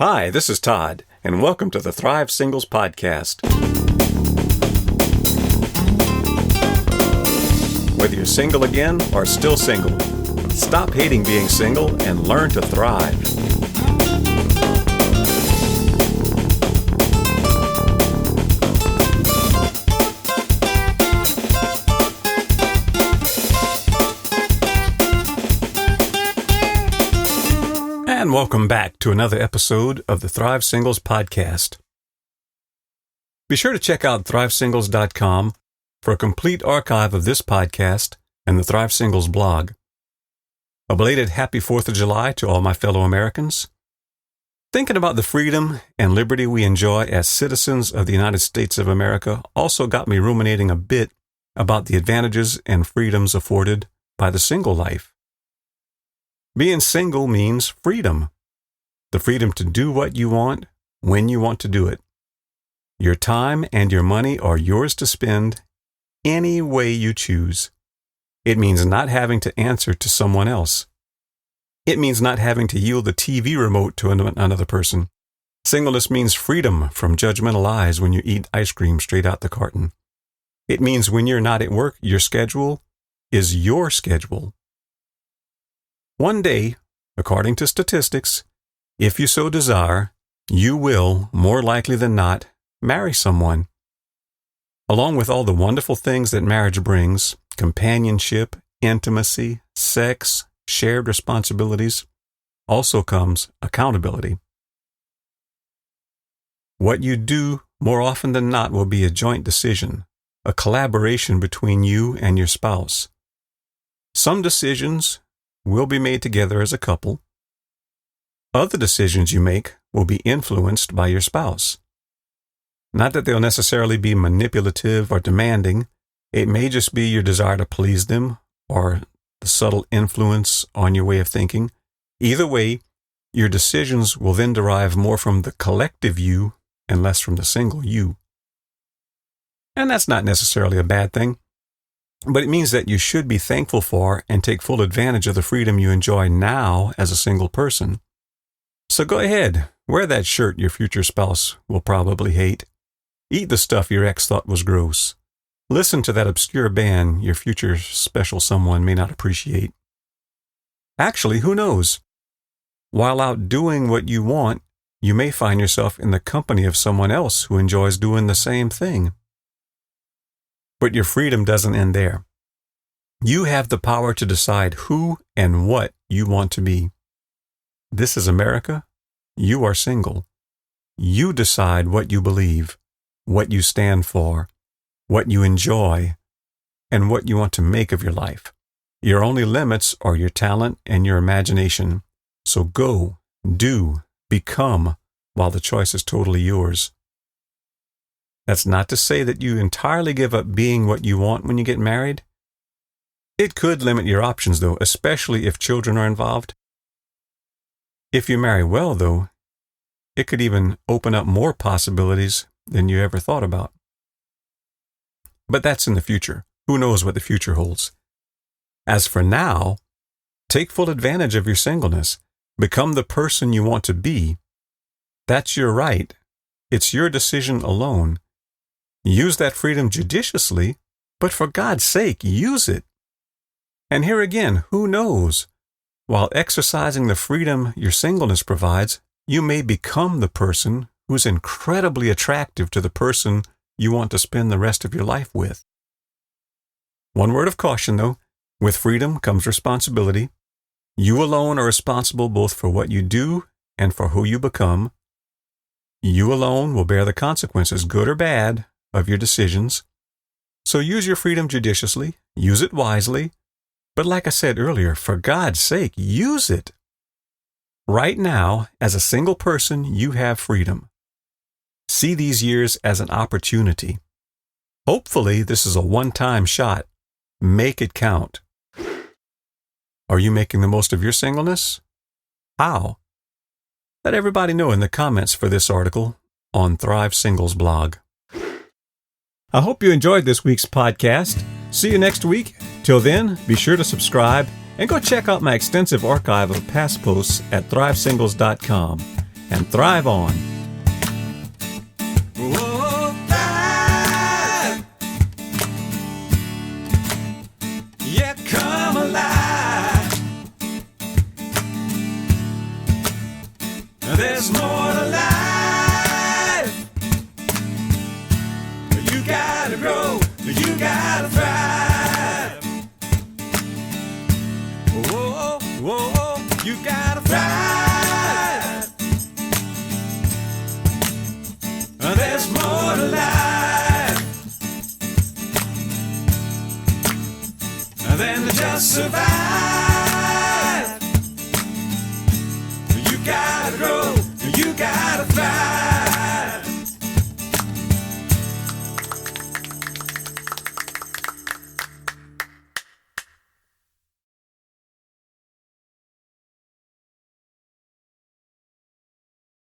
Hi, this is Todd, and welcome to the Thrive Singles Podcast. Whether you're single again or still single, stop hating being single and learn to thrive. And welcome back to another episode of the Thrive Singles Podcast. Be sure to check out thrivesingles.com for a complete archive of this podcast and the Thrive Singles blog. A belated happy 4th of July to all my fellow Americans. Thinking about the freedom and liberty we enjoy as citizens of the United States of America also got me ruminating a bit about the advantages and freedoms afforded by the single life. Being single means freedom. The freedom to do what you want, when you want to do it. Your time and your money are yours to spend any way you choose. It means not having to answer to someone else. It means not having to yield the TV remote to another person. Singleness means freedom from judgmental eyes when you eat ice cream straight out the carton. It means when you're not at work, your schedule is your schedule. One day, according to statistics, if you so desire, you will, more likely than not, marry someone. Along with all the wonderful things that marriage brings, companionship, intimacy, sex, shared responsibilities, also comes accountability. What you do, more often than not, will be a joint decision, a collaboration between you and your spouse. Some decisions will be made together as a couple. Other decisions you make will be influenced by your spouse. Not that they'll necessarily be manipulative or demanding. It may just be your desire to please them or the subtle influence on your way of thinking. Either way, your decisions will then derive more from the collective you and less from the single you. And that's not necessarily a bad thing. But it means that you should be thankful for and take full advantage of the freedom you enjoy now as a single person. So go ahead, wear that shirt your future spouse will probably hate. Eat the stuff your ex thought was gross. Listen to that obscure band your future special someone may not appreciate. Actually, who knows? While out doing what you want, you may find yourself in the company of someone else who enjoys doing the same thing. But your freedom doesn't end there. You have the power to decide who and what you want to be. This is America. You are single. You decide what you believe, what you stand for, what you enjoy, and what you want to make of your life. Your only limits are your talent and your imagination. So go, do, become, while the choice is totally yours. That's not to say that you entirely give up being what you want when you get married. It could limit your options, though, especially if children are involved. If you marry well, though, it could even open up more possibilities than you ever thought about. But that's in the future. Who knows what the future holds? As for now, take full advantage of your singleness. Become the person you want to be. That's your right. It's your decision alone. Use that freedom judiciously, but for God's sake, use it. And here again, who knows? While exercising the freedom your singleness provides, you may become the person who's incredibly attractive to the person you want to spend the rest of your life with. One word of caution, though, with freedom comes responsibility. You alone are responsible both for what you do and for who you become. You alone will bear the consequences, good or bad, of your decisions. So use your freedom judiciously, use it wisely, but like I said earlier, for God's sake, use it. Right now, as a single person, you have freedom. See these years as an opportunity. Hopefully, this is a one-time shot. Make it count. Are you making the most of your singleness? How? Let everybody know in the comments for this article on Thrive Singles blog. I hope you enjoyed this week's podcast. See you next week. Till then, be sure to subscribe and go check out my extensive archive of past posts at thrivesingles.com. and thrive on. Oh, thrive. Yeah, come alive. There's more to life. You gotta grow, you gotta thrive. Whoa, whoa, you gotta